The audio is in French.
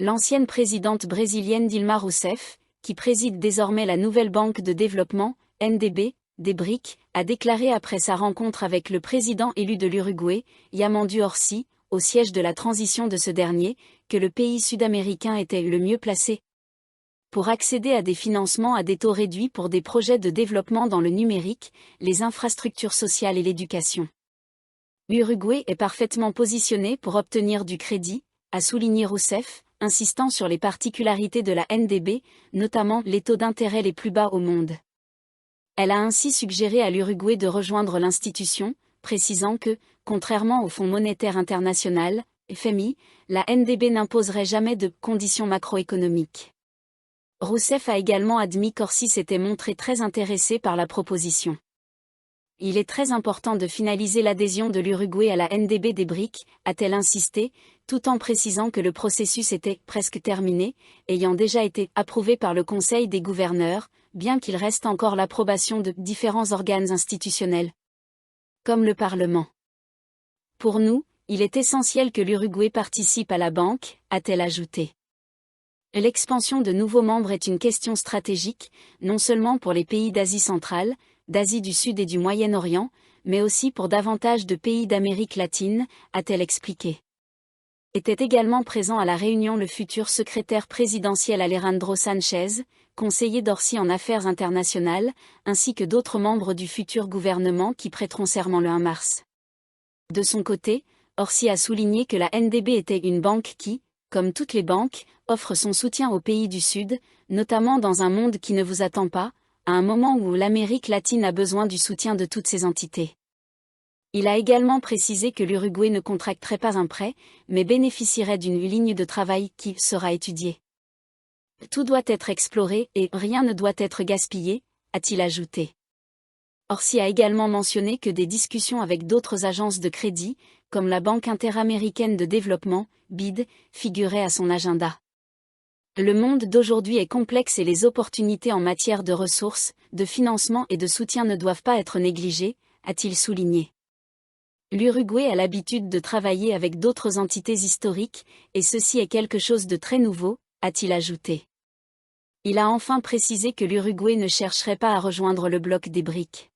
L'ancienne présidente brésilienne Dilma Rousseff, qui préside désormais la nouvelle banque de développement, NDB, des BRIC, a déclaré après sa rencontre avec le président élu de l'Uruguay, Yamandu Orsi, au siège de la transition de ce dernier, que le pays sud-américain était le mieux placé pour accéder à des financements à des taux réduits pour des projets de développement dans le numérique, les infrastructures sociales et l'éducation. L'Uruguay est parfaitement positionné pour obtenir du crédit, a souligné Rousseff, insistant sur les particularités de la NDB, notamment les taux d'intérêt les plus bas au monde. Elle a ainsi suggéré à l'Uruguay de rejoindre l'institution, précisant que, contrairement au Fonds monétaire international, FMI, la NDB n'imposerait jamais de conditions macroéconomiques. Rousseff a également admis qu'Orsi s'était montré très intéressé par la proposition. Il est très important de finaliser l'adhésion de l'Uruguay à la NDB des BRIC, a-t-elle insisté, tout en précisant que le processus était presque terminé, ayant déjà été approuvé par le Conseil des gouverneurs, bien qu'il reste encore l'approbation de différents organes institutionnels, comme le Parlement. Pour nous, il est essentiel que l'Uruguay participe à la banque, a-t-elle ajouté. L'expansion de nouveaux membres est une question stratégique, non seulement pour les pays d'Asie centrale, d'Asie du Sud et du Moyen-Orient, mais aussi pour davantage de pays d'Amérique latine, a-t-elle expliqué. Était également présent à la réunion le futur secrétaire présidentiel Alejandro Sánchez, conseiller d'Orsi en affaires internationales, ainsi que d'autres membres du futur gouvernement qui prêteront serment le 1 mars. De son côté, Orsi a souligné que la NDB était une banque qui, comme toutes les banques, offre son soutien aux pays du Sud, notamment dans un monde qui ne vous attend pas, à un moment où l'Amérique latine a besoin du soutien de toutes ces entités. Il a également précisé que l'Uruguay ne contracterait pas un prêt, mais bénéficierait d'une ligne de travail qui sera étudiée. Tout doit être exploré et rien ne doit être gaspillé, a-t-il ajouté. Orsi a également mentionné que des discussions avec d'autres agences de crédit, comme la Banque interaméricaine de développement, BID, figuraient à son agenda. Le monde d'aujourd'hui est complexe et les opportunités en matière de ressources, de financement et de soutien ne doivent pas être négligées, a-t-il souligné. L'Uruguay a l'habitude de travailler avec d'autres entités historiques, et ceci est quelque chose de très nouveau, a-t-il ajouté. Il a enfin précisé que l'Uruguay ne chercherait pas à rejoindre le bloc des BRIC.